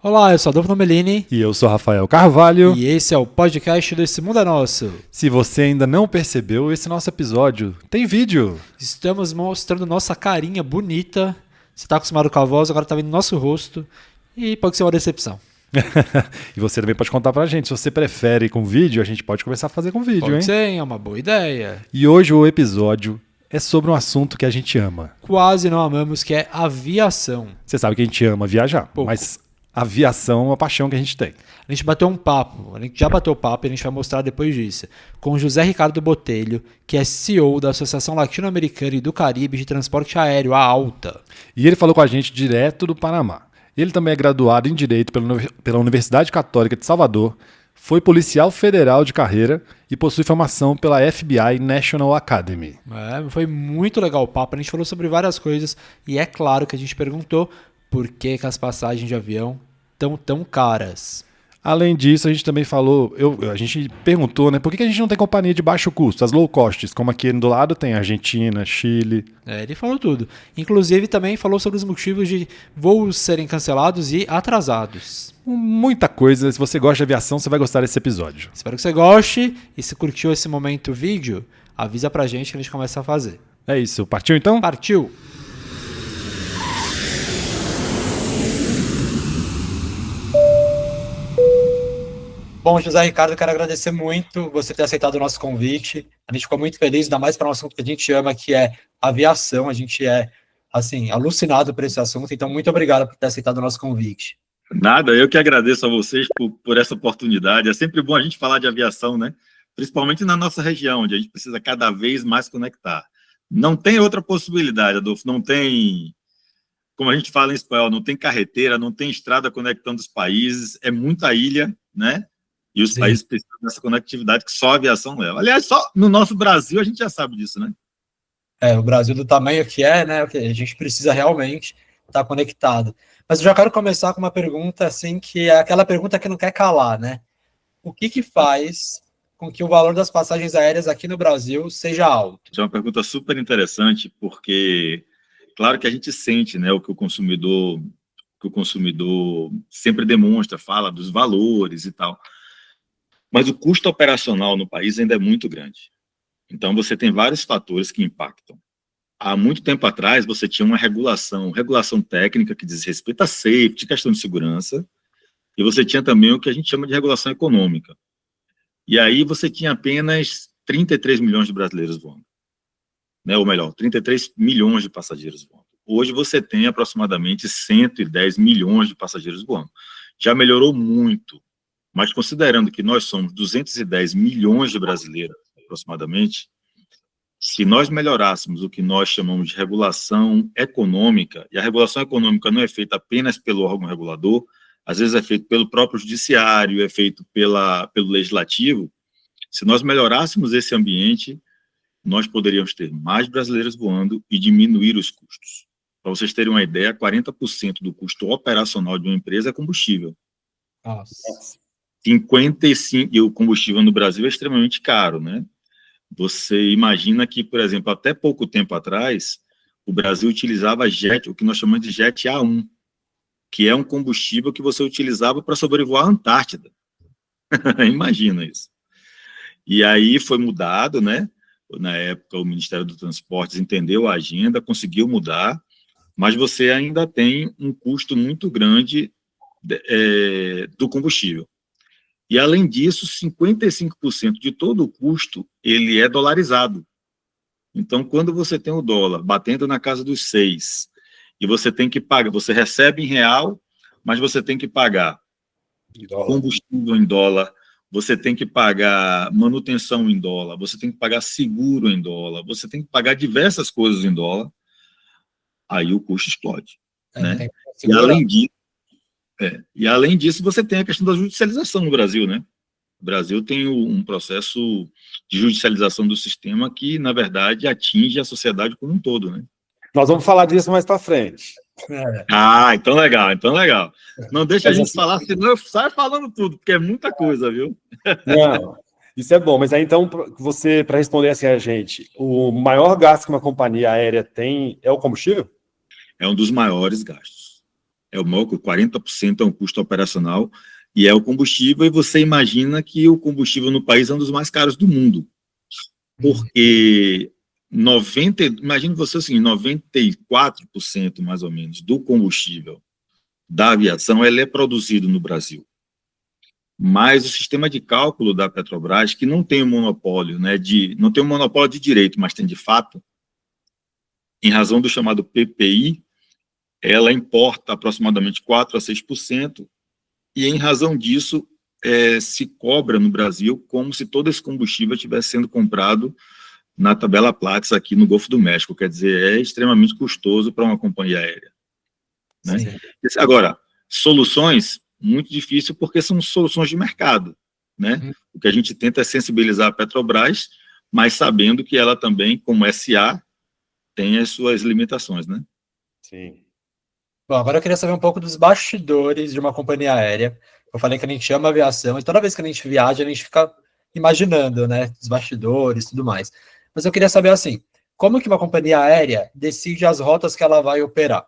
Olá, eu sou Adolfo Nomelini E eu sou Rafael Carvalho. e esse é o podcast do Esse Mundo é Nosso. Se você ainda não percebeu, esse nosso episódio tem vídeo. Estamos mostrando nossa carinha bonita. Você está acostumado com a voz, agora está vendo nosso rosto e pode ser uma decepção. E você também pode contar pra gente. Se você prefere com vídeo, a gente pode começar a fazer com vídeo, Pode hein? ser, é uma boa ideia. E hoje o episódio é sobre um assunto que a gente ama. Quase não amamos, que é aviação. Você sabe que a gente ama viajar, Pouco. mas aviação é uma paixão que a gente tem. A gente bateu um papo, a gente já bateu papo e a gente vai mostrar depois disso, com o José Ricardo Botelho, que é CEO da Associação Latino-Americana e do Caribe de Transporte Aéreo, a ALTA. E ele falou com a gente direto do Panamá. Ele também é graduado em Direito pela Universidade Católica de Salvador, foi policial federal de carreira e possui formação pela FBI National Academy. Foi muito legal o papo, a gente falou sobre várias coisas e é claro que a gente perguntou por que as passagens de avião estão tão caras. Além disso, a gente também falou, a gente perguntou, né, por que a gente não tem companhia de baixo custo, as low costs, como aqui do lado tem Argentina, Chile. Ele falou tudo. Inclusive também falou sobre os motivos de voos serem cancelados e atrasados. Muita coisa, se você gosta de aviação, você vai gostar desse episódio. Espero que você goste e se curtiu esse momento vídeo, avisa pra gente que a gente começa a fazer. É isso, partiu então? Partiu! Bom, José Ricardo, eu quero agradecer muito você ter aceitado o nosso convite. A gente ficou muito feliz, ainda mais para um assunto que a gente ama, que é aviação. A gente é, assim, alucinado por esse assunto. Então, muito obrigado por ter aceitado o nosso convite. Nada, eu que agradeço a vocês por essa oportunidade. É sempre bom a gente falar de aviação, né? Principalmente na nossa região, onde a gente precisa cada vez mais conectar. Não tem outra possibilidade, Adolfo. Não tem, como a gente fala em espanhol, não tem carreteira, não tem estrada conectando os países. É muita ilha, né? E os países precisam dessa conectividade que só a aviação leva. Aliás, só no nosso Brasil a gente já sabe disso, né? O Brasil do tamanho que é, né? A gente precisa realmente estar conectado. Mas eu já quero começar com uma pergunta, assim, que é aquela pergunta que não quer calar, né? O que faz com que o valor das passagens aéreas aqui no Brasil seja alto? É uma pergunta super interessante, porque claro que a gente sente, né, o que o consumidor sempre demonstra, fala dos valores e tal. Mas o custo operacional no país ainda é muito grande. Então, você tem vários fatores que impactam. Há muito tempo atrás, você tinha uma regulação técnica que diz respeito a safety, questão de segurança, e você tinha também o que a gente chama de regulação econômica. E aí você tinha apenas 33 milhões de brasileiros voando. Né? Ou melhor, 33 milhões de passageiros voando. Hoje você tem aproximadamente 110 milhões de passageiros voando. Já melhorou muito. Mas considerando que nós somos 210 milhões de brasileiros, aproximadamente, se nós melhorássemos o que nós chamamos de regulação econômica, e a regulação econômica não é feita apenas pelo órgão regulador, às vezes é feito pelo próprio judiciário, é feito pelo legislativo, se nós melhorássemos esse ambiente, nós poderíamos ter mais brasileiros voando e diminuir os custos. Para vocês terem uma ideia, 40% do custo operacional de uma empresa é combustível. Nossa. 55%, e o combustível no Brasil é extremamente caro, né? Você imagina que, por exemplo, até pouco tempo atrás, o Brasil utilizava jet, o que nós chamamos de jet A1, que é um combustível que você utilizava para sobrevoar a Antártida. Imagina isso. E aí foi mudado, né? Na época, o Ministério dos Transportes entendeu a agenda, conseguiu mudar, mas você ainda tem um custo muito grande do combustível. E, além disso, 55% de todo o custo, ele é dolarizado. Então, quando você tem o dólar batendo na casa dos 6, e você tem que pagar, você recebe em real, mas você tem que pagar combustível em dólar, você tem que pagar manutenção em dólar, você tem que pagar seguro em dólar, você tem que pagar diversas coisas em dólar, aí o custo explode. Né? E além disso, você tem a questão da judicialização no Brasil, né? O Brasil tem um processo de judicialização do sistema que, na verdade, atinge a sociedade como um todo, né? Nós vamos falar disso mais para frente. Então legal. Não deixa a gente falar, senão eu saio falando tudo, porque é muita coisa, viu? Não, isso é bom, mas aí então, você, para responder assim a gente, o maior gasto que uma companhia aérea tem é o combustível? É um dos maiores gastos. É o maior, 40% é um custo operacional, e é o combustível, e você imagina que o combustível no país é um dos mais caros do mundo, porque imagine você assim, 94% mais ou menos do combustível da aviação, ele é produzido no Brasil. Mas o sistema de cálculo da Petrobras, que não tem o monopólio, né, não tem o monopólio de direito, mas tem de fato, em razão do chamado PPI, ela importa aproximadamente 4 a 6%, e em razão disso, se cobra no Brasil como se todo esse combustível estivesse sendo comprado na tabela Platts aqui no Golfo do México. Quer dizer, é extremamente custoso para uma companhia aérea. Né? Agora, soluções, muito difícil, porque são soluções de mercado. Né? O que a gente tenta é sensibilizar a Petrobras, mas sabendo que ela também, como SA, tem as suas limitações. Né? Sim. Bom, agora eu queria saber um pouco dos bastidores de uma companhia aérea. Eu falei que a gente ama aviação, e toda vez que a gente viaja, a gente fica imaginando, né, os bastidores e tudo mais. Mas eu queria saber, assim, como que uma companhia aérea decide as rotas que ela vai operar?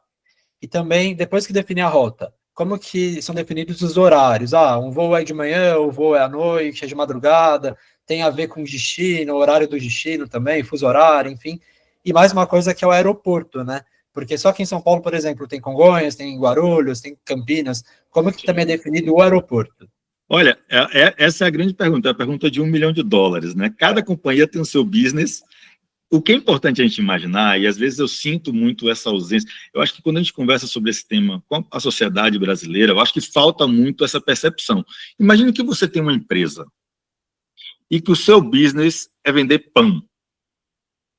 E também, depois que definir a rota, como que são definidos os horários? Ah, um voo é de manhã, o voo é à noite, é de madrugada, tem a ver com o destino, o horário do destino também, fuso horário, enfim. E mais uma coisa que é o aeroporto, né? Porque só que em São Paulo, por exemplo, tem Congonhas, tem Guarulhos, tem Campinas. Como que também é definido o aeroporto? Olha, essa é a grande pergunta, a pergunta de $1 milhão, né? Cada companhia tem o seu business. O que é importante a gente imaginar, e às vezes eu sinto muito essa ausência, eu acho que quando a gente conversa sobre esse tema com a sociedade brasileira, eu acho que falta muito essa percepção. Imagine que você tem uma empresa e que o seu business é vender pão.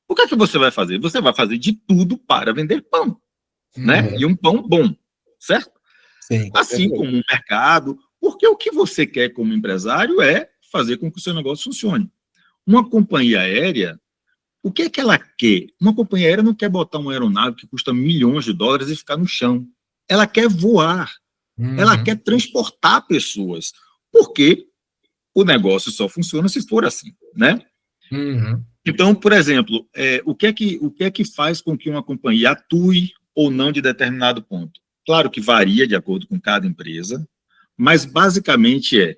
O que é que você vai fazer? Você vai fazer de tudo para vender pão, né? E um pão bom, certo? Sim. Assim como um mercado, porque o que você quer como empresário é fazer com que o seu negócio funcione. Uma companhia aérea, o que é que ela quer? Uma companhia aérea não quer botar uma aeronave que custa $milhões e ficar no chão. Ela quer voar. Ela quer transportar pessoas. Porque o negócio só funciona se for assim, né? Então, por exemplo, o que é que faz com que uma companhia atue ou não de determinado ponto? Claro que varia de acordo com cada empresa, mas basicamente é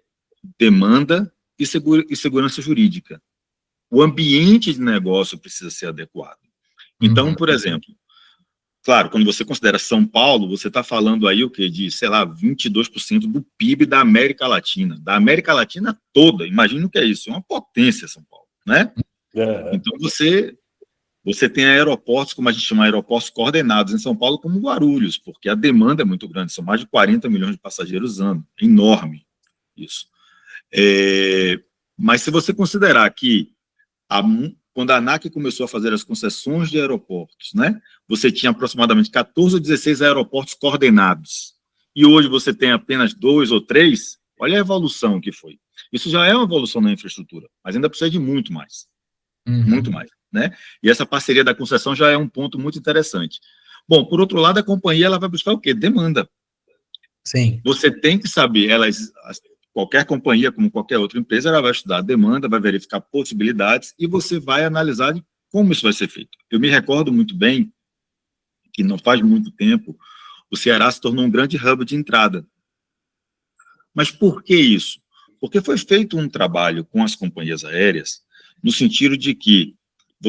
demanda e segurança jurídica. O ambiente de negócio precisa ser adequado. Então, por exemplo, claro, quando você considera São Paulo, você está falando aí o quê? De, sei lá, 22% do PIB da América Latina. Da América Latina toda. Imagina o que é isso. É uma potência, São Paulo, né? Então, você tem aeroportos, como a gente chama, aeroportos coordenados em São Paulo, como Guarulhos, porque a demanda é muito grande. São mais de 40 milhões de passageiros ano. É enorme isso. Mas se você considerar que quando a ANAC começou a fazer as concessões de aeroportos, né, você tinha aproximadamente 14 ou 16 aeroportos coordenados, e hoje você tem apenas 2 ou 3, olha a evolução que foi. Isso já é uma evolução na infraestrutura, mas ainda precisa de muito mais. Muito mais, né? E essa parceria da concessão já é um ponto muito interessante. Bom, por outro lado, a companhia ela vai buscar o quê? Demanda. Sim. Você tem que saber, qualquer companhia, como qualquer outra empresa, ela vai estudar a demanda, vai verificar possibilidades e você vai analisar como isso vai ser feito. Eu me recordo muito bem que não faz muito tempo o Ceará se tornou um grande hub de entrada. Mas por que isso? Porque foi feito um trabalho com as companhias aéreas no sentido de que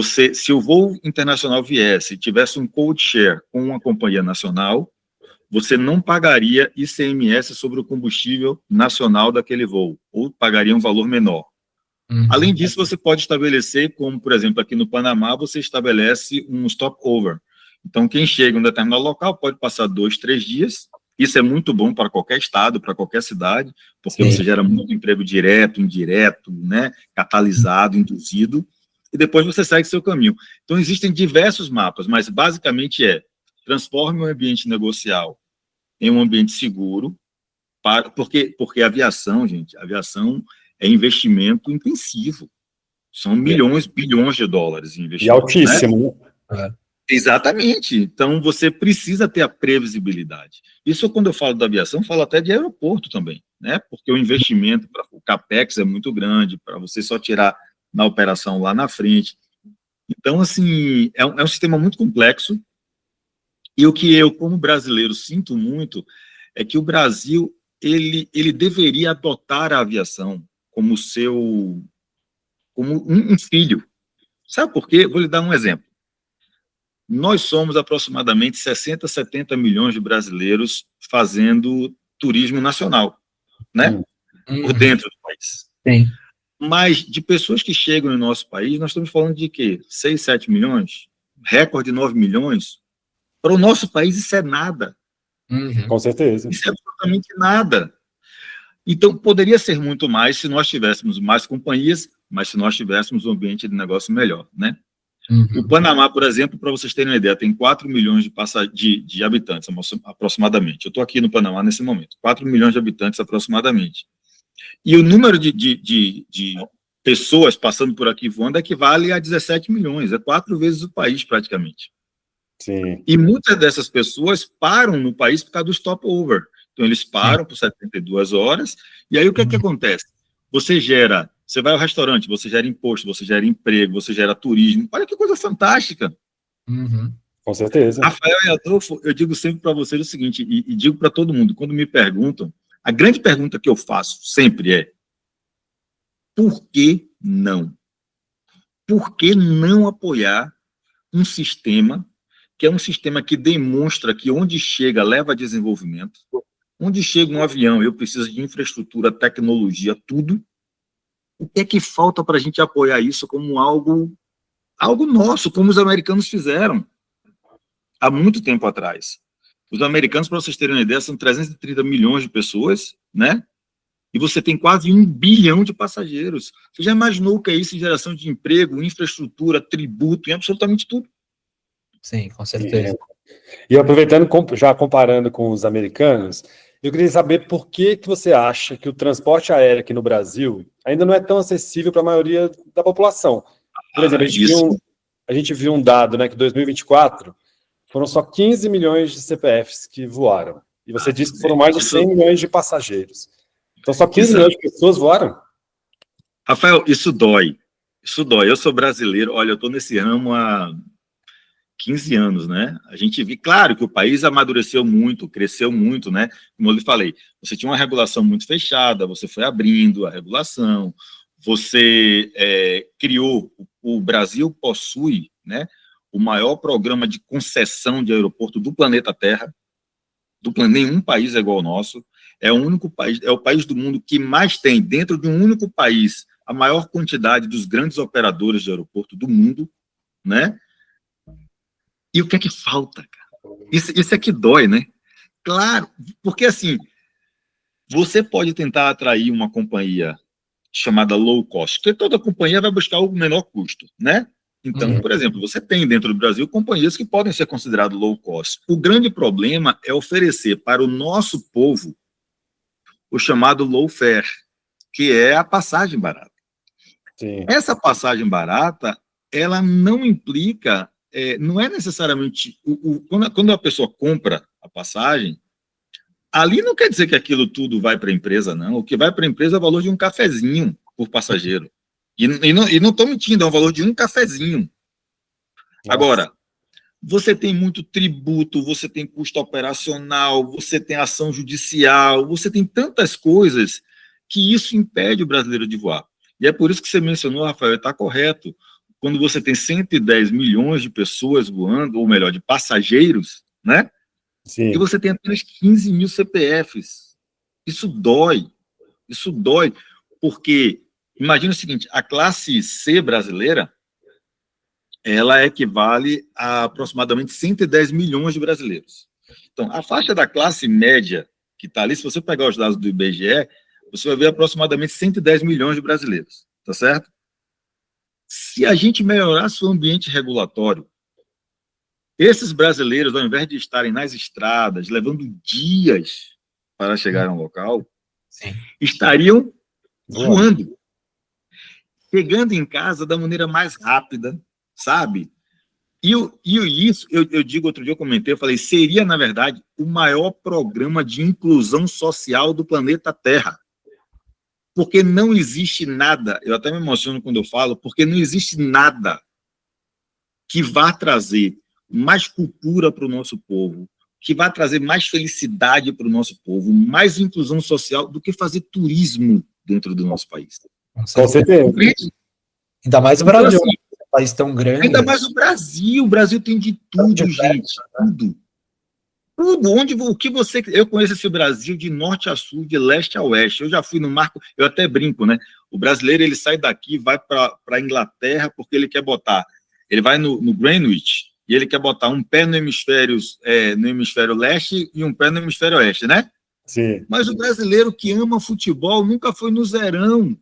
se o voo internacional viesse e tivesse um code share com uma companhia nacional, você não pagaria ICMS sobre o combustível nacional daquele voo, ou pagaria um valor menor. Além disso, você pode estabelecer, como, por exemplo, aqui no Panamá, você estabelece um stopover. Então, quem chega em um determinado local pode passar 2, 3 dias. Isso é muito bom para qualquer estado, para qualquer cidade, porque você gera muito emprego direto, indireto, né, catalisado, induzido, e depois você segue seu caminho. Então, existem diversos mapas, mas basicamente transforme o ambiente negocial em um ambiente seguro, porque a aviação, gente, é investimento intensivo. São milhões, bilhões de dólares em investimento. E altíssimo, né? Exatamente. Então, você precisa ter a previsibilidade. Isso, quando eu falo da aviação, falo até de aeroporto também, né? Porque o investimento, o CAPEX é muito grande, para você só tirar na operação lá na frente. Então, assim, é um sistema muito complexo, E o que eu, como brasileiro, sinto muito é que o Brasil ele deveria adotar a aviação como como um filho. Sabe por quê? Vou lhe dar um exemplo. Nós somos aproximadamente 60, 70 milhões de brasileiros fazendo turismo nacional, né? Por dentro do país. Sim. Mas de pessoas que chegam no nosso país, nós estamos falando de quê? 6, 7 milhões? Recorde 9 milhões? Para o nosso país isso é nada. Com certeza. Isso é absolutamente nada. Então, poderia ser muito mais se nós tivéssemos mais companhias, mas se nós tivéssemos um ambiente de negócio melhor, né? O Panamá, por exemplo, para vocês terem uma ideia, tem 4 milhões de habitantes, aproximadamente. Eu estou aqui no Panamá nesse momento. 4 milhões de habitantes, aproximadamente. E o número de pessoas passando por aqui voando equivale a 17 milhões. É 4 vezes o país, praticamente. Sim. E muitas dessas pessoas param no país por causa do stopover. Então, eles param por 72 horas, e aí o que é que acontece? Você vai ao restaurante, você gera imposto, você gera emprego, você gera turismo. Olha que coisa fantástica. Com certeza. Rafael e Adolfo, eu digo sempre para vocês o seguinte, e digo para todo mundo, quando me perguntam, a grande pergunta que eu faço sempre é: por que não? Por que não apoiar um sistema que é um sistema que demonstra que onde chega leva a desenvolvimento, onde chega um avião eu preciso de infraestrutura, tecnologia, tudo. O que é que falta para a gente apoiar isso como algo nosso, como os americanos fizeram há muito tempo atrás? Os americanos, para vocês terem uma ideia, são 330 milhões de pessoas, né? E você tem quase 1 bilhão de passageiros. Você já imaginou o que é isso em geração de emprego, infraestrutura, tributo, em absolutamente tudo? Sim, com certeza. E aproveitando, já comparando com os americanos, eu queria saber por que você acha que o transporte aéreo aqui no Brasil ainda não é tão acessível para a maioria da população. Por exemplo, a gente viu um dado, né, que em 2024 foram só 15 milhões de CPFs que voaram. E você disse que foram mais de 100 milhões de passageiros. Então só 15 milhões de pessoas voaram? Rafael, isso dói. Isso dói. Eu sou brasileiro, olha, eu estou nesse ramo há 15 anos, né? A gente viu, claro que o país amadureceu muito, cresceu muito, né? Como eu lhe falei, você tinha uma regulação muito fechada, você foi abrindo a regulação, você criou, o Brasil possui, né, o maior programa de concessão de aeroporto do planeta Terra, nenhum país é igual ao nosso, é o único país, é o país do mundo que mais tem, dentro de um único país, a maior quantidade dos grandes operadores de aeroporto do mundo, né? E o que é que falta, cara? Isso é que dói, né? Claro, porque assim, você pode tentar atrair uma companhia chamada low cost, porque toda companhia vai buscar o menor custo, né? Então, por exemplo, você tem dentro do Brasil companhias que podem ser consideradas low cost. O grande problema é oferecer para o nosso povo o chamado low fare, que é a passagem barata. Sim. Essa passagem barata, ela não implica, não é necessariamente, quando a pessoa compra a passagem, ali não quer dizer que aquilo tudo vai para a empresa, não. O que vai para a empresa é o valor de um cafezinho por passageiro. E não estou mentindo, é o valor de um cafezinho. Nossa. Agora, você tem muito tributo, você tem custo operacional, você tem ação judicial, você tem tantas coisas que isso impede o brasileiro de voar. E é por isso que você mencionou, Rafael, está correto. Quando você tem 110 milhões de pessoas voando, ou melhor, de passageiros, né? Sim. E você tem apenas 15 mil CPFs. Isso dói, porque imagina o seguinte, a classe C brasileira, ela equivale a aproximadamente 110 milhões de brasileiros. Então, a faixa da classe média que está ali, se você pegar os dados do IBGE, você vai ver aproximadamente 110 milhões de brasileiros, tá certo? Se a gente melhorasse o ambiente regulatório, esses brasileiros, ao invés de estarem nas estradas, levando dias para chegar a um local, Sim. estariam voando, chegando em casa da maneira mais rápida, sabe? E isso, eu digo, outro dia eu comentei, eu falei, seria, na verdade, o maior programa de inclusão social do planeta Terra. Porque não existe nada, eu até me emociono quando eu falo, porque não existe nada que vá trazer mais cultura para o nosso povo, que vai trazer mais felicidade para o nosso povo, mais inclusão social, do que fazer turismo dentro do nosso país. Com certeza. Ainda mais o Então, Brasil, assim, um país tão grande. ainda mais o Brasil. O Brasil tem de tudo, gente. Tudo. Tudo. O que você... Eu conheço esse Brasil de norte a sul, de leste a oeste. Eu já fui no marco... Eu até brinco, né? O brasileiro, ele sai daqui, vai para a Inglaterra, porque ele quer botar... Ele vai no Greenwich, e ele quer botar um pé no hemisfério leste e um pé no hemisfério oeste, né? Sim. Mas o brasileiro que ama futebol nunca foi no Zerão.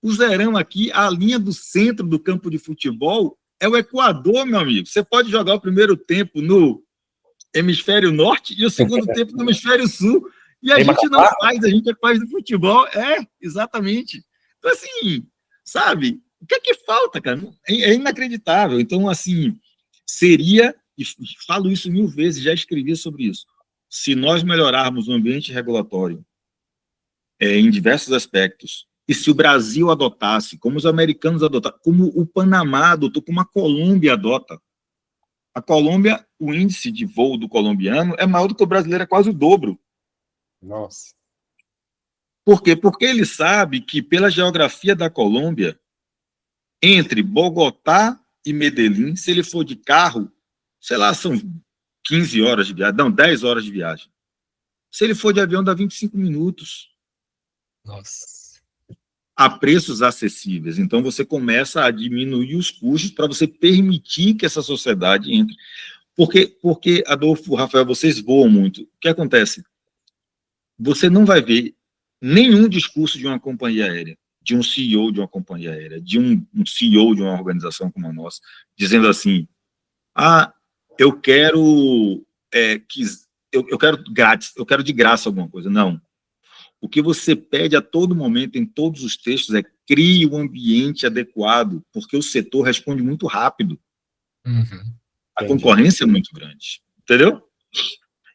O Zerão aqui, a linha do centro do campo de futebol é o Equador, meu amigo. Você pode jogar o primeiro tempo no hemisfério norte e o segundo tempo no hemisfério sul. E a gente não faz, a gente faz do futebol. Exatamente. Então, assim, sabe? O que é que falta, cara? É inacreditável. Então, assim, seria, e falo isso 1000 vezes, já escrevi sobre isso, se nós melhorarmos o ambiente regulatório em diversos aspectos, e se o Brasil adotasse, como os americanos adotaram, como o Panamá adotou, como a Colômbia adota. A Colômbia, o índice de voo do colombiano é maior do que o brasileiro, é quase o dobro. Nossa. Por quê? Porque ele sabe que, pela geografia da Colômbia, entre Bogotá e Medellín, se ele for de carro, sei lá, são 15 horas de viagem, não, 10 horas de viagem. Se ele for de avião, dá 25 minutos. Nossa. A preços acessíveis. Então, você começa a diminuir os custos para você permitir que essa sociedade entre. Porque, Adolfo, Rafael, vocês voam muito. O que acontece? Você não vai ver nenhum discurso de uma companhia aérea, de um CEO de uma companhia aérea, de um CEO de uma organização como a nossa, dizendo assim, eu quero eu quero grátis, eu quero de graça alguma coisa. Não. O que você pede a todo momento, em todos os textos, é crie um ambiente adequado, porque o setor responde muito rápido. Uhum. A concorrência é muito grande. Entendeu?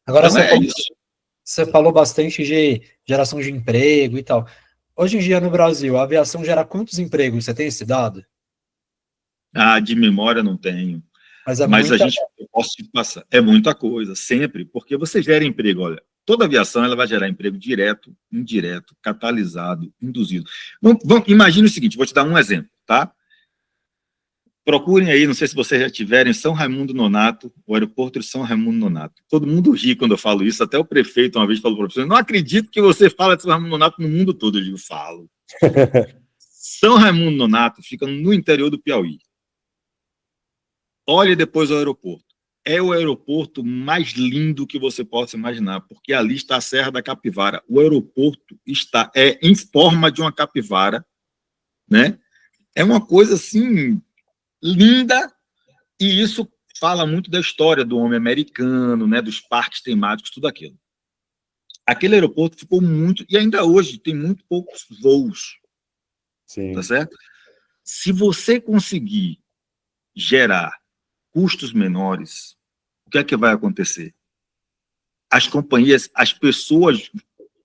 Agora, então, você falou bastante de geração de emprego e tal. Hoje em dia, no Brasil, a aviação gera quantos empregos? Você tem esse dado? De memória não tenho. Mas eu posso te passar. É muita coisa, sempre, porque você gera emprego. Olha, toda aviação ela vai gerar emprego direto, indireto, catalisado, induzido. Imagine o seguinte, vou te dar um exemplo, tá? Procurem aí, não sei se vocês já tiverem, São Raimundo Nonato, o aeroporto de São Raimundo Nonato. Todo mundo ri quando eu falo isso, até o prefeito uma vez falou para o professor, não acredito que você fala de São Raimundo Nonato no mundo todo. Eu digo, falo. São Raimundo Nonato fica no interior do Piauí. Olhe depois o aeroporto. É o aeroporto mais lindo que você possa imaginar, porque ali está a Serra da Capivara. O aeroporto está em forma de uma capivara, né? É uma coisa assim linda, e isso fala muito da história do homem americano, né? Dos parques temáticos, tudo aquilo. Aquele aeroporto ficou muito, e ainda hoje tem muito poucos voos. Sim. Tá certo? Se você conseguir gerar custos menores, o que é que vai acontecer? As companhias, as pessoas,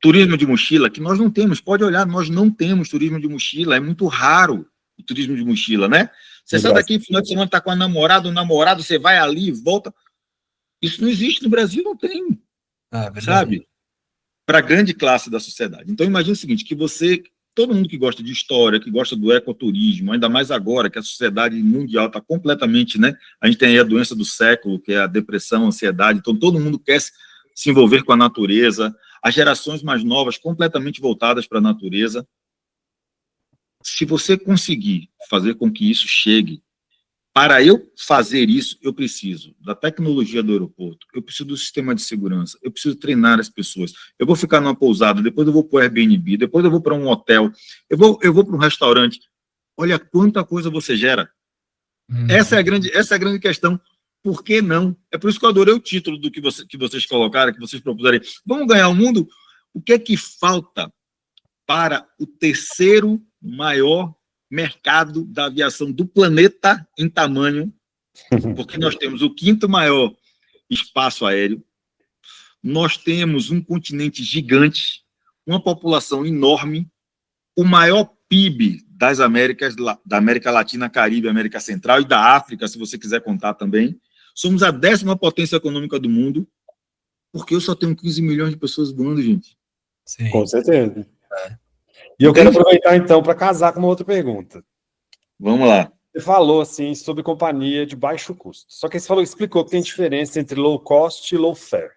turismo de mochila, que nós não temos, pode olhar, nós não temos turismo de mochila, é muito raro o turismo de mochila, né? Você sai daqui, no final de semana, está com a namorada, o namorado, você vai ali e volta. Isso não existe no Brasil, não tem. Sabe? Para a grande classe da sociedade. Então, imagine o seguinte, que todo mundo que gosta de história, que gosta do ecoturismo, ainda mais agora que a sociedade mundial está completamente, né? A gente tem aí a doença do século, que é a depressão, a ansiedade, então todo mundo quer se envolver com a natureza, as gerações mais novas completamente voltadas para a natureza. Se você conseguir fazer com que isso chegue, para eu fazer isso, eu preciso da tecnologia do aeroporto, eu preciso do sistema de segurança, eu preciso treinar as pessoas, eu vou ficar numa pousada, depois eu vou para o Airbnb, depois eu vou para um hotel, eu vou para um restaurante. Olha quanta coisa você gera. Essa é a grande questão. Por que não? É por isso que eu adorei o título do que vocês colocaram, que vocês propuseram. Vamos ganhar o mundo? O que é que falta para o terceiro maior mercado da aviação do planeta em tamanho? Porque nós temos o 5º maior espaço aéreo, nós temos um continente gigante, uma população enorme, o maior PIB das Américas, da América Latina, Caribe, América Central e da África, se você quiser contar também. Somos a 10ª potência econômica do mundo, porque eu só tenho 15 milhões de pessoas voando, gente. Sim. Com certeza. É. E eu quero aproveitar, então, para casar com uma outra pergunta. Vamos lá. Você falou, assim, sobre companhia de baixo custo. Só que você explicou que tem diferença entre low cost e low fare.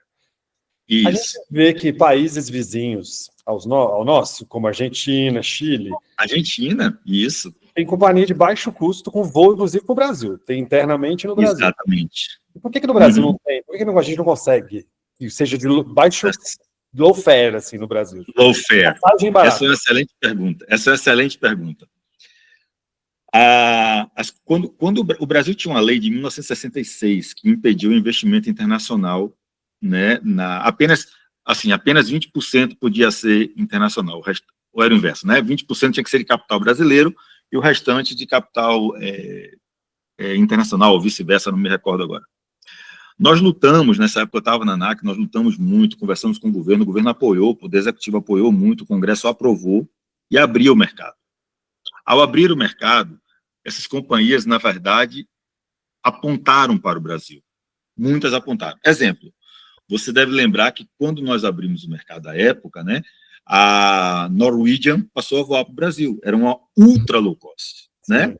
A gente Isso. vê que países vizinhos ao nosso, como Argentina, Chile, Argentina, isso. tem companhia de baixo custo com voo, inclusive, para o Brasil. Tem internamente no Brasil. Exatamente. E por que no Brasil não tem? Por que a gente não consegue que seja de baixo, low fare, assim, no Brasil? Low fare. Passagem barata. Essa é uma excelente pergunta. Quando o Brasil tinha uma lei de 1966 que impediu o investimento internacional, né, apenas 20% podia ser internacional, o resto, ou era o inverso, né, 20% tinha que ser de capital brasileiro e o restante de capital internacional, ou vice-versa, não me recordo agora. Nós lutamos, nessa época eu estava na ANAC, nós lutamos muito, conversamos com o governo apoiou, o Poder Executivo apoiou muito, o Congresso aprovou e abriu o mercado. Ao abrir o mercado, essas companhias, na verdade, apontaram para o Brasil. Muitas apontaram. Exemplo, você deve lembrar que quando nós abrimos o mercado à época, né, a Norwegian passou a voar para o Brasil. Era uma ultra low cost, né?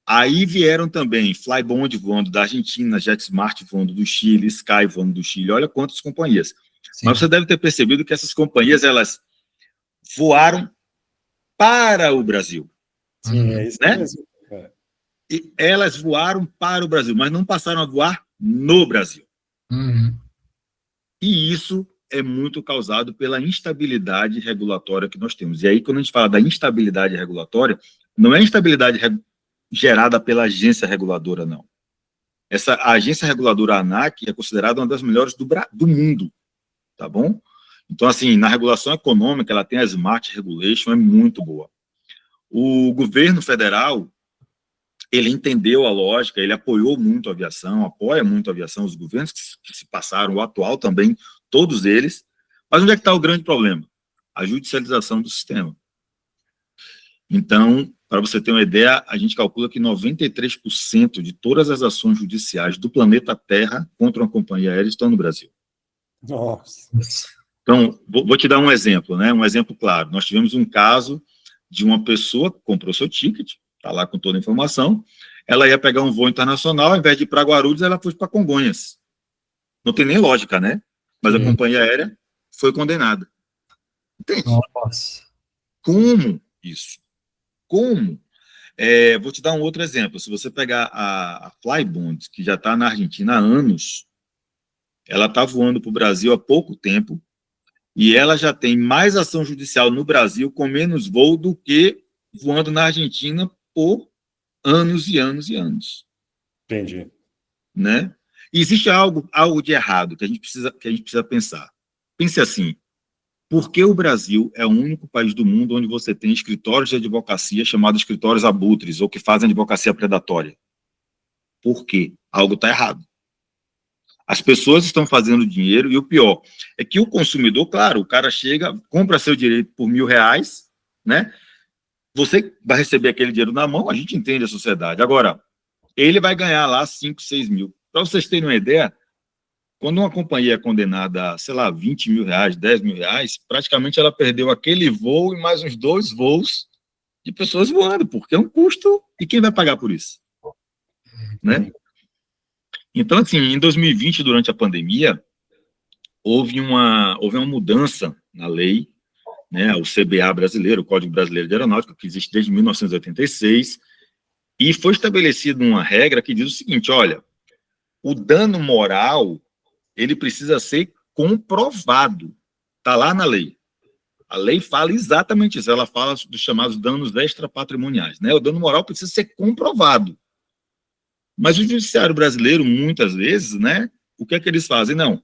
Aí vieram também Flybond voando da Argentina, JetSmart voando do Chile, Sky voando do Chile. Olha quantas companhias. Sim. Mas você deve ter percebido que essas companhias, elas voaram para o Brasil. Sim, é isso mesmo. E elas voaram para o Brasil, mas não passaram a voar no Brasil. E isso é muito causado pela instabilidade regulatória que nós temos. E aí, quando a gente fala da instabilidade regulatória, não é instabilidade gerada pela agência reguladora, não. A agência reguladora ANAC é considerada uma das melhores do mundo, tá bom? Então, assim, na regulação econômica, ela tem a Smart Regulation, é muito boa. O governo federal, ele entendeu a lógica, ele apoiou muito a aviação, apoia muito a aviação, os governos que se passaram, o atual também, todos eles. Mas onde é que está o grande problema? A judicialização do sistema. Então, para você ter uma ideia, a gente calcula que 93% de todas as ações judiciais do planeta Terra contra uma companhia aérea estão no Brasil. Nossa. Então, vou te dar um exemplo, né? Um exemplo claro. Nós tivemos um caso de uma pessoa que comprou seu ticket, está lá com toda a informação, ela ia pegar um voo internacional, ao invés de ir para Guarulhos, ela foi para Congonhas. Não tem nem lógica, né? Mas a companhia aérea foi condenada. Entende? Nossa. Como isso? Como? Vou te dar um outro exemplo. Se você pegar a Flybond, que já está na Argentina há anos, ela está voando para o Brasil há pouco tempo, e ela já tem mais ação judicial no Brasil com menos voo do que voando na Argentina por anos e anos e anos. Entendi. Né? E existe algo de errado que a gente precisa pensar. Pense assim, por que o Brasil é o único país do mundo onde você tem escritórios de advocacia chamados escritórios abutres, ou que fazem advocacia predatória? Por quê? Algo está errado. As pessoas estão fazendo dinheiro, e o pior é que o consumidor, claro, o cara chega, compra seu direito por R$1.000, né? Você vai receber aquele dinheiro na mão, a gente entende a sociedade. Agora, ele vai ganhar lá 5, 6 mil. Para vocês terem uma ideia, quando uma companhia é condenada a, sei lá, R$20 mil, R$10 mil, praticamente ela perdeu aquele voo e mais uns 2 voos de pessoas voando, porque é um custo, e quem vai pagar por isso? Né? Então, assim, em 2020, durante a pandemia, houve uma mudança na lei, né, o CBA brasileiro, o Código Brasileiro de Aeronáutica, que existe desde 1986, e foi estabelecida uma regra que diz o seguinte, olha, o dano moral, ele precisa ser comprovado, está lá na lei. A lei fala exatamente isso, ela fala dos chamados danos extrapatrimoniais, né, o dano moral precisa ser comprovado. Mas o judiciário brasileiro, muitas vezes, né, o que é que eles fazem? Não,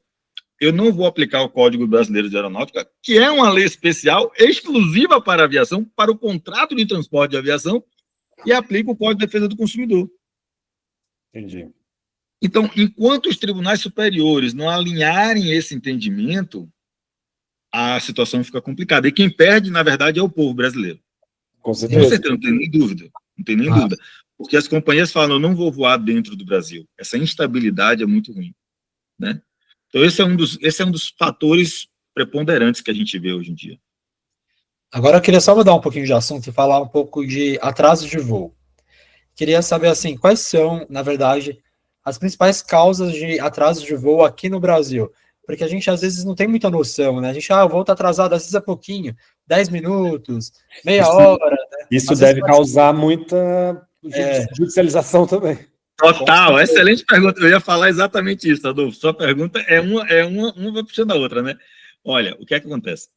eu não vou aplicar o Código Brasileiro de Aeronáutica, que é uma lei especial, exclusiva para a aviação, para o contrato de transporte de aviação, e aplico o Código de Defesa do Consumidor. Entendi. Então, enquanto os tribunais superiores não alinharem esse entendimento, a situação fica complicada. E quem perde, na verdade, é o povo brasileiro. Com certeza. Com certeza, não tem nem dúvida. Não tem nem dúvida. Porque as companhias falam, eu não vou voar dentro do Brasil. Essa instabilidade é muito ruim, né? Então, esse é um dos fatores preponderantes que a gente vê hoje em dia. Agora eu queria só mudar um pouquinho de assunto e falar um pouco de atraso de voo. Queria saber, assim, quais são, na verdade, as principais causas de atraso de voo aqui no Brasil? Porque a gente, às vezes, não tem muita noção, né? A gente, o voo está atrasado, às vezes é pouquinho, 10 minutos, meia hora, né? Isso Às deve vezes, causar muita judicialização também. Total, excelente pergunta. Eu ia falar exatamente isso, Adolfo. Sua pergunta uma vai puxando a outra, né? Olha, o que é que acontece?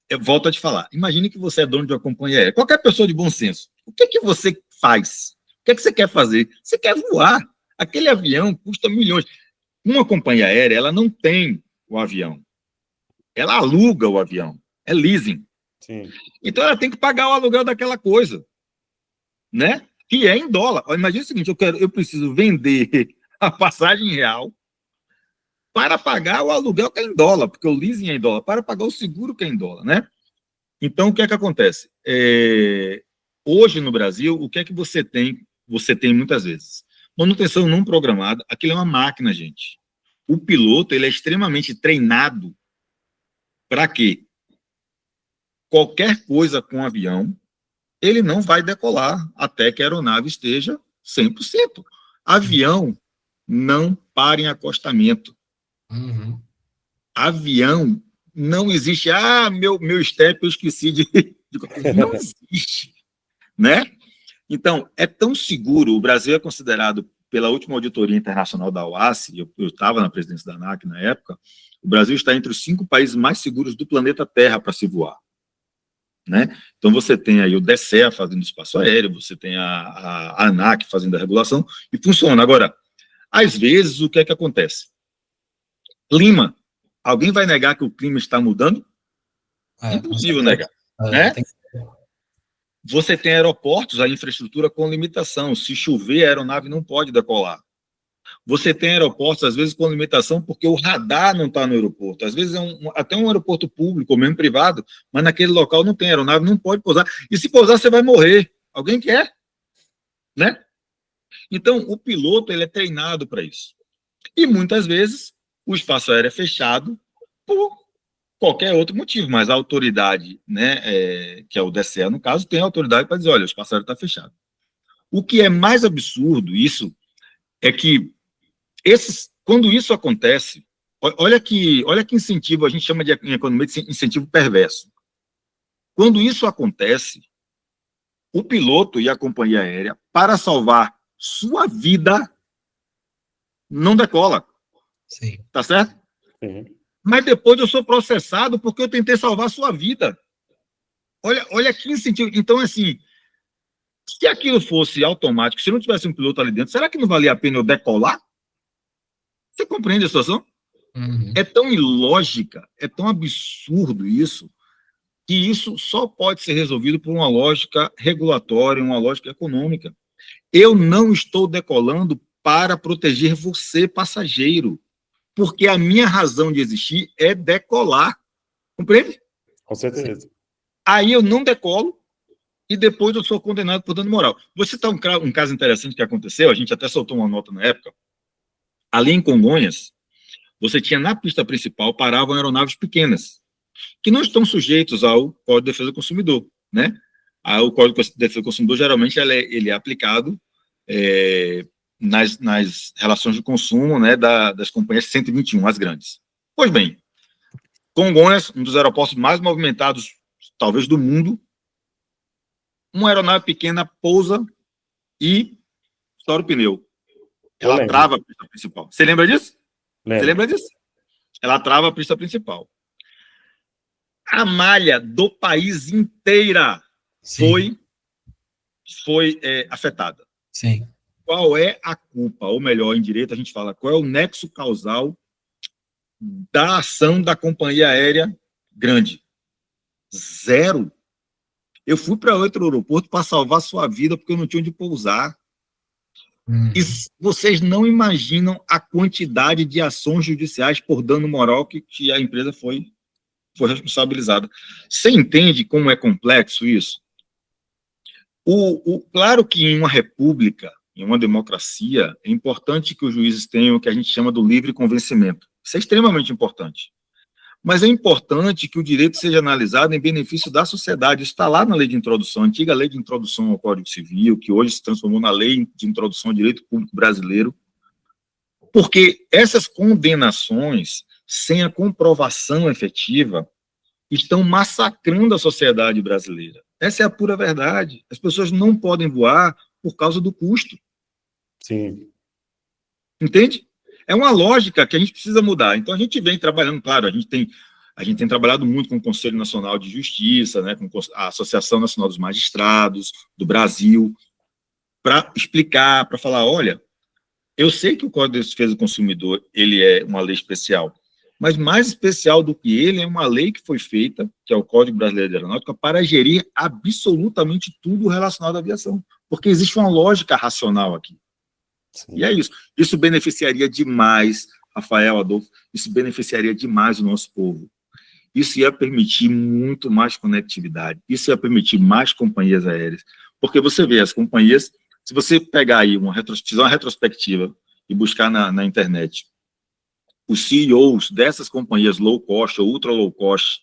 Eu volto a te falar. Imagine que você é dono de uma companhia aérea. Qualquer pessoa de bom senso. O que é que você faz? O que é que você quer fazer? Você quer voar. Aquele avião custa milhões. Uma companhia aérea, ela não tem o avião. Ela aluga o avião. É leasing. Sim. Então, ela tem que pagar o aluguel daquela coisa, né? Que é em dólar. Imagina o seguinte, eu preciso vender a passagem real para pagar o aluguel que é em dólar, porque o leasing é em dólar, para pagar o seguro que é em dólar, né? Então, o que é que acontece? Hoje, no Brasil, o que é que você tem? Você tem muitas vezes manutenção não programada. Aquilo é uma máquina, gente. O piloto, ele é extremamente treinado para quê? Qualquer coisa com o avião, ele não vai decolar até que a aeronave esteja 100%. Avião não para em acostamento. Uhum. Avião não existe. Meu step eu esqueci de... Não existe, né? Então, é tão seguro. O Brasil é considerado, pela última auditoria internacional da OASI, eu estava na presidência da ANAC na época, o Brasil está entre os 5 países mais seguros do planeta Terra para se voar. Né? Então, você tem aí o DSEA fazendo espaço aéreo, você tem a ANAC fazendo a regulação, e funciona. Agora, às vezes, o que é que acontece? Clima. Alguém vai negar que o clima está mudando? Impossível negar. Né? Você tem aeroportos, a infraestrutura com limitação. Se chover, a aeronave não pode decolar. Você tem aeroportos, às vezes, com limitação, porque o radar não está no aeroporto. Às vezes até um aeroporto público, ou mesmo privado, mas naquele local não tem, a aeronave não pode pousar. E se pousar, você vai morrer. Alguém quer? Né? Então, o piloto ele é treinado para isso. E, muitas vezes, o espaço aéreo é fechado por qualquer outro motivo, mas a autoridade, né, que é o DSEA, no caso, tem a autoridade para dizer, olha, o espaço aéreo está fechado. O que é mais absurdo, isso, é que quando isso acontece, olha que incentivo, a gente chama de em economia de incentivo perverso. Quando isso acontece, o piloto e a companhia aérea, para salvar sua vida, não decola. Sim. Tá certo? Sim. Mas depois eu sou processado porque eu tentei salvar sua vida. Olha que incentivo. Então, assim, se aquilo fosse automático, se não tivesse um piloto ali dentro, será que não valia a pena eu decolar? Você compreende a situação? Uhum. É tão ilógica, é tão absurdo isso, que isso só pode ser resolvido por uma lógica regulatória, uma lógica econômica. Eu não estou decolando para proteger você, passageiro, porque a minha razão de existir é decolar. Compreende? Com certeza. Aí eu não decolo e depois eu sou condenado por dano moral. Vou citar um caso interessante que aconteceu, a gente até soltou uma nota na época. Ali em Congonhas, você tinha na pista principal, paravam aeronaves pequenas, que não estão sujeitos ao Código de Defesa do Consumidor, né? O Código de Defesa do Consumidor, geralmente, ele é aplicado nas relações de consumo, né, das companhias 121, as grandes. Pois bem, Congonhas, um dos aeroportos mais movimentados, talvez, do mundo, uma aeronave pequena pousa e estoura o pneu. Ela trava a pista principal. Você lembra disso? Você lembra disso? Ela trava a pista principal. A malha do país inteira foi afetada. Sim. Qual é a culpa? Ou melhor, em direito a gente fala, qual é o nexo causal da ação da companhia aérea grande? Zero. Eu fui para outro aeroporto para salvar sua vida porque eu não tinha onde pousar. E vocês não imaginam a quantidade de ações judiciais por dano moral que a empresa foi responsabilizada. Você entende como é complexo isso? Claro que em uma república, em uma democracia, é importante que os juízes tenham o que a gente chama do livre convencimento. Isso é extremamente importante. Mas é importante que o direito seja analisado em benefício da sociedade. Isso está lá na lei de introdução, a antiga lei de introdução ao Código Civil, que hoje se transformou na lei de introdução ao direito público brasileiro. Porque essas condenações, sem a comprovação efetiva, estão massacrando a sociedade brasileira. Essa é a pura verdade. As pessoas não podem voar por causa do custo. Sim. Entende? É uma lógica que a gente precisa mudar. Então, a gente vem trabalhando, claro, a gente tem trabalhado muito com o Conselho Nacional de Justiça, né, com a Associação Nacional dos Magistrados do Brasil, para explicar, para falar, olha, eu sei que o Código de Defesa do Consumidor ele é uma lei especial, mas mais especial do que ele é uma lei que foi feita, que é o Código Brasileiro de Aeronáutica, para gerir absolutamente tudo relacionado à aviação, porque existe uma lógica racional aqui. Sim. E é isso. Isso beneficiaria demais, Rafael, Adolfo, isso beneficiaria demais o nosso povo. Isso ia permitir muito mais conectividade, isso ia permitir mais companhias aéreas, porque você vê as companhias, se você pegar aí fizer uma retrospectiva e buscar na internet, os CEOs dessas companhias low cost ou ultra low cost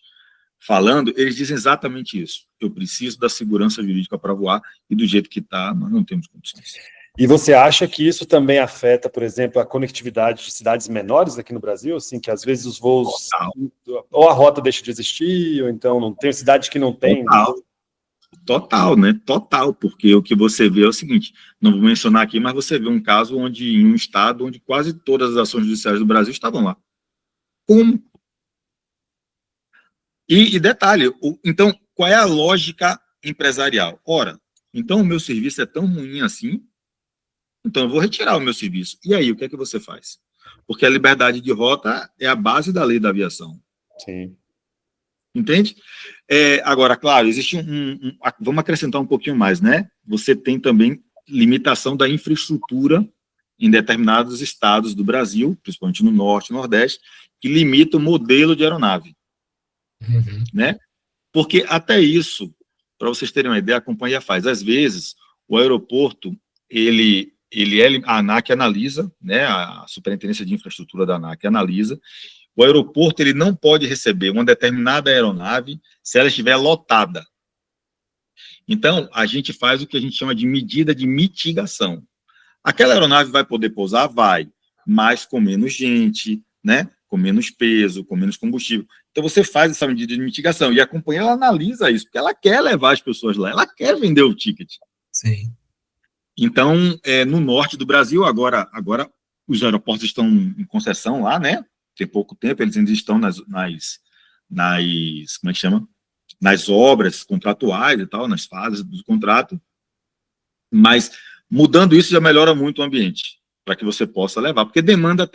falando, eles dizem exatamente isso. Eu preciso da segurança jurídica para voar e do jeito que está, nós não temos condições. E você acha que isso também afeta, por exemplo, a conectividade de cidades menores aqui no Brasil? Assim, que às vezes os voos, ou a rota deixa de existir, ou então não tem cidade que não tem. Total, né? Total, porque o que você vê é o seguinte, não vou mencionar aqui, mas você vê um caso onde, em um estado, onde quase todas as ações judiciais do Brasil estavam lá. Como? E detalhe, então, qual é a lógica empresarial? Ora, então o meu serviço é tão ruim assim, então eu vou retirar o meu serviço. E aí, o que é que você faz? Porque a liberdade de rota é a base da lei da aviação. Sim. Entende? Agora, claro, existe vamos acrescentar um pouquinho mais, né? Você tem também limitação da infraestrutura em determinados estados do Brasil, principalmente no norte e nordeste, que limita o modelo de aeronave. Né? Porque até isso, para vocês terem uma ideia, a companhia faz. Às vezes, o aeroporto, a ANAC analisa, né? A Superintendência de Infraestrutura da ANAC analisa. O aeroporto ele não pode receber uma determinada aeronave se ela estiver lotada. Então, a gente faz o que a gente chama de medida de mitigação. Aquela aeronave vai poder pousar? Vai, mas com menos gente, né? Com menos peso, com menos combustível. Então, você faz essa medida de mitigação. E a companhia ela analisa isso, porque ela quer levar as pessoas lá, ela quer vender o ticket. Sim. Então, no norte do Brasil, agora os aeroportos estão em concessão lá, né? Tem pouco tempo, eles ainda estão como é que chama? Nas obras contratuais e tal, nas fases do contrato, mas mudando isso já melhora muito o ambiente, para que você possa levar, porque demanda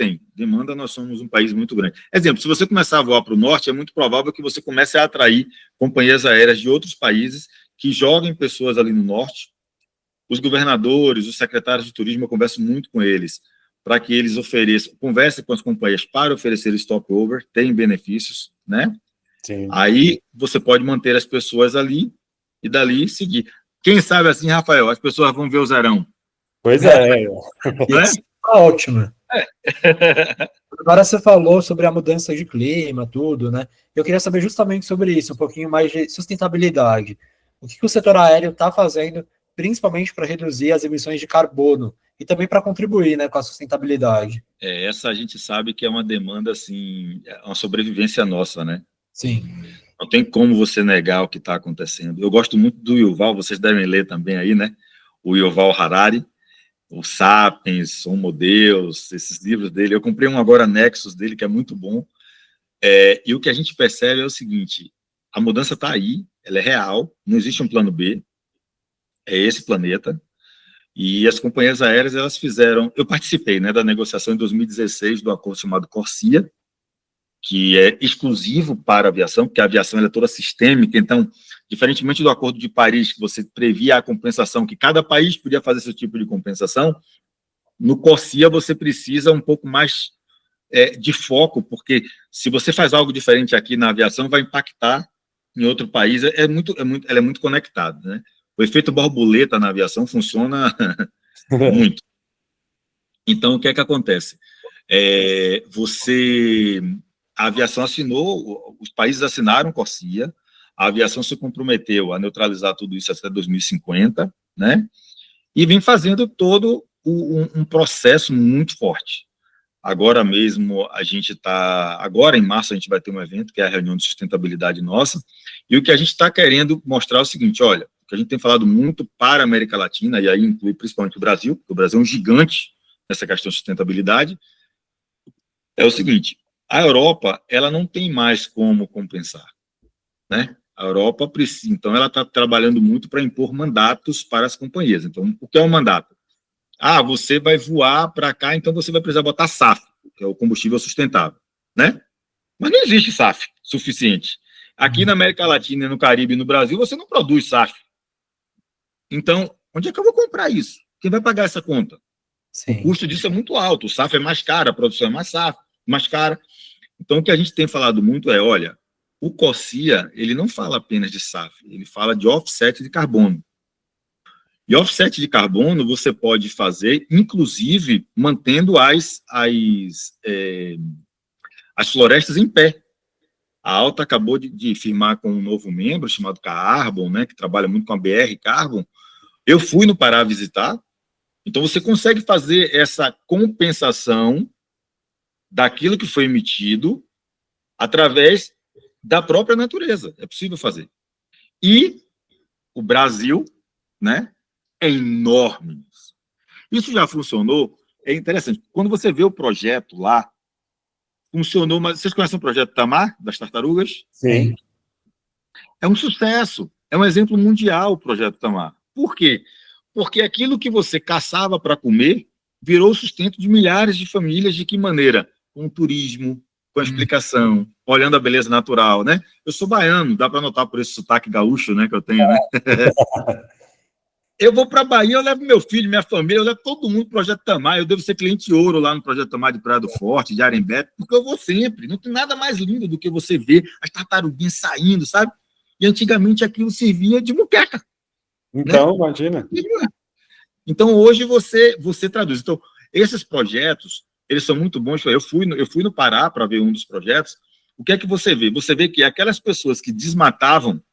nós somos um país muito grande. Exemplo, se você começar a voar para o norte, é muito provável que você comece a atrair companhias aéreas de outros países que joguem pessoas ali no norte. Os governadores, os secretários de turismo, eu converso muito com eles, para que eles conversem com as companhias para oferecer stopover, tem benefícios, né? Sim. Aí você pode manter as pessoas ali e dali seguir. Quem sabe assim, Rafael, as pessoas vão ver o Zerão. Pois é. Isso tá ótimo. Agora você falou sobre a mudança de clima, tudo, né? Eu queria saber justamente sobre isso, um pouquinho mais de sustentabilidade. O que o setor aéreo está fazendo, principalmente para reduzir as emissões de carbono e também para contribuir, né, com a sustentabilidade. Essa a gente sabe que é uma demanda, assim, uma sobrevivência nossa, né? Sim. Não tem como você negar o que está acontecendo. Eu gosto muito do Yuval, vocês devem ler também aí, né? O Yuval Harari, o Sapiens, Homo Deus, esses livros dele. Eu comprei um agora, Nexus, dele, que é muito bom. E o que a gente percebe é o seguinte, a mudança está aí, ela é real, não existe um plano B, é esse planeta. E as companhias aéreas, elas fizeram... Eu participei, né, da negociação em 2016 do acordo chamado CORSIA, que é exclusivo para a aviação, porque a aviação é toda sistêmica, então, diferentemente do Acordo de Paris, que você previa a compensação, que cada país podia fazer esse tipo de compensação, no CORSIA você precisa um pouco mais de foco, porque se você faz algo diferente aqui na aviação, vai impactar em outro país, ela é muito conectada, né? O efeito borboleta na aviação funciona muito. Então, o que é que acontece? A aviação assinou, os países assinaram CORSIA, a aviação se comprometeu a neutralizar tudo isso até 2050, né? E vem fazendo todo um processo muito forte. Agora mesmo, agora em março a gente vai ter um evento, que é a reunião de sustentabilidade nossa, e o que a gente está querendo mostrar é o seguinte, olha, o que a gente tem falado muito para a América Latina, e aí inclui principalmente o Brasil, porque o Brasil é um gigante nessa questão de sustentabilidade, é o seguinte, a Europa, ela não tem mais como compensar, né? A Europa precisa, então ela está trabalhando muito para impor mandatos para as companhias. Então, o que é um mandato? Você vai voar para cá, então você vai precisar botar SAF, que é o combustível sustentável, né? Mas não existe SAF suficiente. Aqui na América Latina, no Caribe e no Brasil, você não produz SAF. Então, onde é que eu vou comprar isso? Quem vai pagar essa conta? Sim. O custo disso é muito alto, o SAF é mais caro, a produção é mais cara. Então, o que a gente tem falado muito é, olha, o CORSIA, ele não fala apenas de SAF, ele fala de offset de carbono. E offset de carbono você pode fazer, inclusive, mantendo as florestas em pé. A Alta acabou de firmar com um novo membro, chamado Carbon, né, que trabalha muito com a BR Carbon. Eu fui no Pará visitar, então você consegue fazer essa compensação daquilo que foi emitido através da própria natureza. É possível fazer. E o Brasil, né, é enorme. Isso já funcionou, é interessante. Quando você vê o projeto lá, funcionou, mas vocês conhecem o projeto Tamar, das tartarugas? Sim. É um sucesso, é um exemplo mundial o projeto Tamar. Por quê? Porque aquilo que você caçava para comer virou o sustento de milhares de famílias. De que maneira? Com o turismo, com a explicação, olhando a beleza natural, né? Eu sou baiano, dá para notar por esse sotaque gaúcho, né, que eu tenho, né? Eu vou para a Bahia, eu levo meu filho, minha família, eu levo todo mundo pro Projeto Tamar. Eu devo ser cliente ouro lá no Projeto Tamar de Praia do Forte, de Arembé, porque eu vou sempre. Não tem nada mais lindo do que você ver as tartaruguinhas saindo, sabe? E antigamente aquilo servia de muqueca. Então, né? Imagina. Então, hoje você traduz. Então, esses projetos, eles são muito bons. Eu fui no Pará para ver um dos projetos. O que é que você vê? Você vê que aquelas pessoas que desmatavam,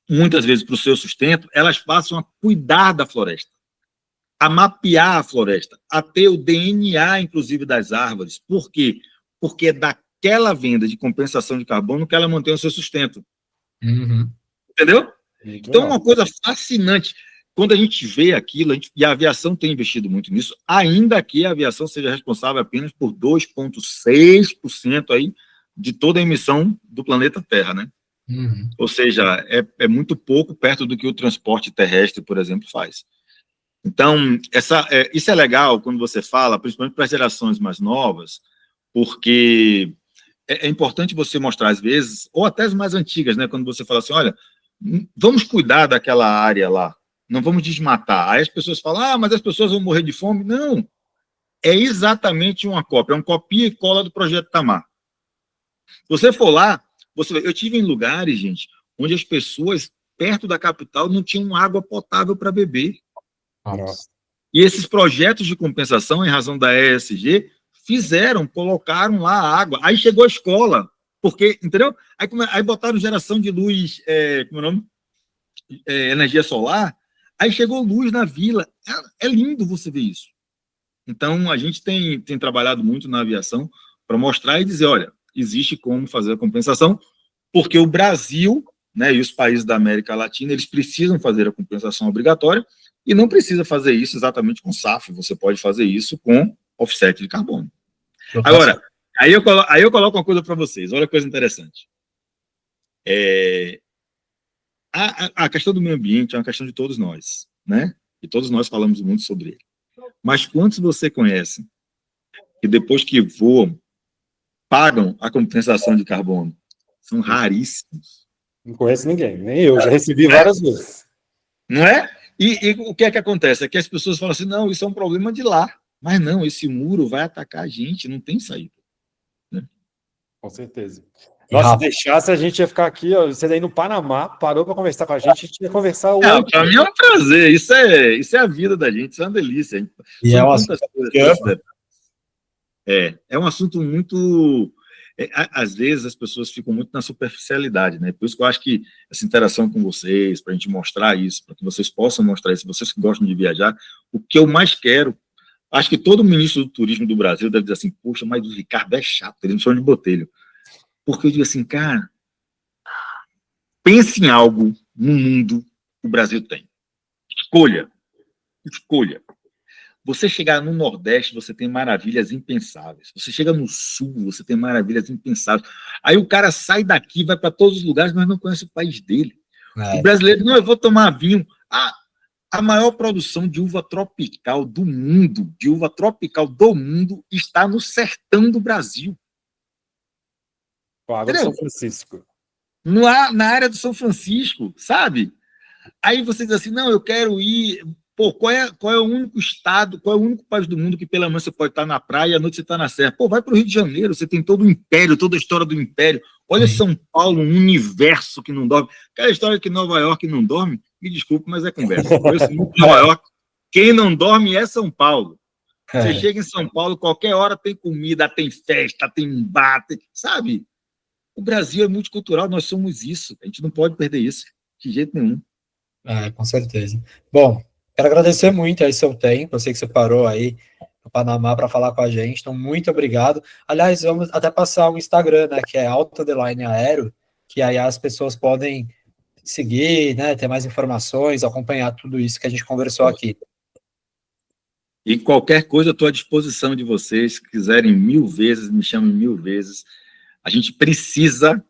muitas vezes para o seu sustento, elas passam a cuidar da floresta, a mapear a floresta, a ter o DNA, inclusive, das árvores. Por quê? Porque é daquela venda de compensação de carbono que ela mantém o seu sustento. Uhum. Entendeu? Muito Então, é legal. uma coisa fascinante. Quando a gente vê aquilo, e a aviação tem investido muito nisso, ainda que a aviação seja responsável apenas por 2,6% aí de toda a emissão do planeta Terra, né? Uhum. Ou seja, é muito pouco perto do que o transporte terrestre, por exemplo, faz. Então, isso é legal quando você fala, principalmente para as gerações mais novas, porque é importante você mostrar, às vezes, ou até as mais antigas, né, quando você fala assim, olha, vamos cuidar daquela área lá, não vamos desmatar. Aí as pessoas falam, mas as pessoas vão morrer de fome. Não, é exatamente uma cópia, é um copia e cola do Projeto Tamar. Se você for lá, eu tive em lugares, gente, onde as pessoas perto da capital não tinham água potável para beber. Nossa. E esses projetos de compensação, em razão da ESG, colocaram lá a água. Aí chegou a escola, porque, entendeu? Aí botaram geração de luz, como é o nome? Energia solar. Aí chegou luz na vila. É lindo você ver isso. Então, a gente tem trabalhado muito na aviação para mostrar e dizer, olha, existe como fazer a compensação, porque o Brasil, né, e os países da América Latina, eles precisam fazer a compensação obrigatória e não precisa fazer isso exatamente com SAF, você pode fazer isso com offset de carbono. Agora, aí eu coloco uma coisa para vocês, olha que coisa interessante. A questão do meio ambiente é uma questão de todos nós, né? E todos nós falamos muito sobre ele. Mas quantos você conhece que depois que voam, pagam a compensação de carbono? São raríssimos. Não conheço ninguém, nem eu, já recebi várias vezes. Não é? E o que é que acontece? É que as pessoas falam assim, não, isso é um problema de lá. Mas não, esse muro vai atacar a gente, não tem saída. Né? Com certeza. Nossa, se rápido. deixasse, a gente ia ficar aqui, ó, você daí no Panamá, parou para conversar com a gente ia conversar hoje. Para mim é um prazer, isso é a vida da gente, isso é uma delícia. E São é um tantas assunto coisas que pra se ama. É um assunto muito. Às vezes as pessoas ficam muito na superficialidade, né? Por isso que eu acho que essa interação com vocês, para a gente mostrar isso, para que vocês possam mostrar isso, vocês que gostam de viajar, o que eu mais quero, acho que todo ministro do turismo do Brasil deve dizer assim: poxa, mas o Ricardo é chato, ele não chama de botelho. Porque eu digo assim, cara, pense em algo no mundo que o Brasil tem. Escolha. Você chegar no Nordeste, você tem maravilhas impensáveis. Você chega no Sul, você tem maravilhas impensáveis. Aí o cara sai daqui, vai para todos os lugares, mas não conhece o país dele. O brasileiro, não, eu vou tomar vinho. A maior produção de uva tropical do mundo, está no sertão do Brasil. Com a água de São Francisco. Na área do São Francisco, sabe? Aí você diz assim, não, eu quero ir... Pô, qual é o único estado, qual é o único país do mundo que pela manhã você pode estar na praia e à noite você está na serra? Pô, vai para o Rio de Janeiro, você tem todo o império, toda a história do império. Olha São Paulo, um universo que não dorme. Aquela história que Nova York não dorme, me desculpe, mas é conversa. Eu conheço muito Nova York. Quem não dorme é São Paulo. Você chega em São Paulo, qualquer hora tem comida, tem festa, tem bar, sabe? O Brasil é multicultural, nós somos isso. A gente não pode perder isso, de jeito nenhum. Com certeza. Bom, quero agradecer muito aí seu tempo, eu sei que você parou aí no Panamá para falar com a gente, então muito obrigado. Aliás, vamos até passar o Instagram, né, que é _aero, que aí as pessoas podem seguir, né, ter mais informações, acompanhar tudo isso que a gente conversou aqui. E qualquer coisa, eu estou à disposição de vocês, se quiserem 1000 vezes, me chamem 1000 vezes. A gente precisa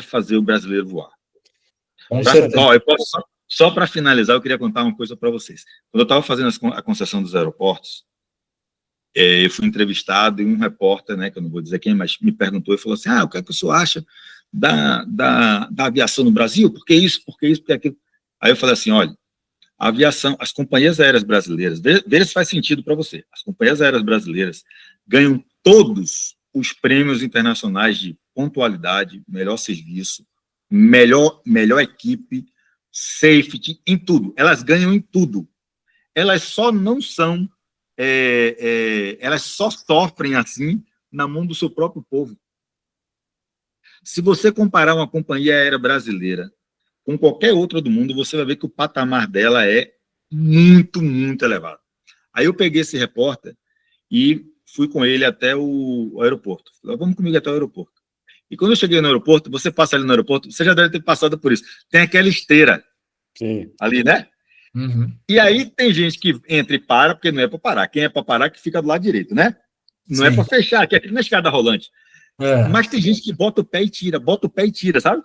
fazer o brasileiro voar. Eu posso só para finalizar, eu queria contar uma coisa para vocês. Quando eu estava fazendo a concessão dos aeroportos, eu fui entrevistado e um repórter, né, que eu não vou dizer quem, mas me perguntou e falou assim, o que é que o senhor acha da aviação no Brasil? Por que isso, por que aquilo? Aí eu falei assim, olha, a aviação, as companhias aéreas brasileiras, veja se faz sentido para você, as companhias aéreas brasileiras ganham todos os prêmios internacionais de pontualidade, melhor serviço, melhor equipe, safety, em tudo. Elas ganham em tudo. Elas só não são, elas só sofrem assim na mão do seu próprio povo. Se você comparar uma companhia aérea brasileira com qualquer outra do mundo, você vai ver que o patamar dela é muito, muito elevado. Aí eu peguei esse repórter e fui com ele até o aeroporto. Falei, vamos comigo até o aeroporto. E quando eu cheguei no aeroporto, você passa ali no aeroporto, você já deve ter passado por isso. Tem aquela esteira. Sim. Ali, né? Uhum. E aí tem gente que entra e para, porque não é para parar. Quem é para parar que fica do lado direito, né? Não é para fechar, que aqui não é escada rolante. Mas tem gente que bota o pé e tira, sabe?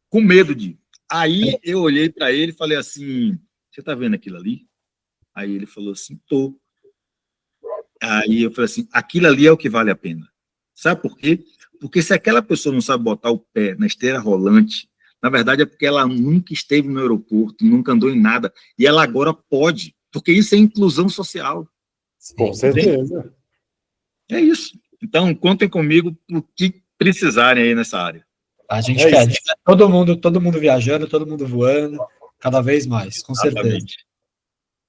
Com medo de... Aí eu olhei para ele e falei assim, você tá vendo aquilo ali? Aí ele falou assim, tô. Aí eu falei assim, aquilo ali é o que vale a pena. Sabe por quê? Porque se aquela pessoa não sabe botar o pé na esteira rolante, na verdade é porque ela nunca esteve no aeroporto, nunca andou em nada, e ela agora pode, porque isso é inclusão social. Com certeza. É isso. Então, contem comigo o que precisarem aí nessa área. A gente quer todo mundo viajando, todo mundo voando, cada vez mais, com certeza.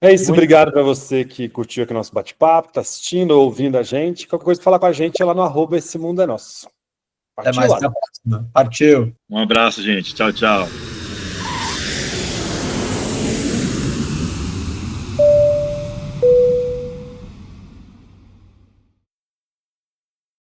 É isso, obrigado para você que curtiu aqui o nosso bate-papo, está assistindo ou ouvindo a gente. Qualquer coisa, falar com a gente é lá no @esse mundo é nosso. Até mais, até a próxima. Partiu. Um abraço, gente. Tchau, tchau.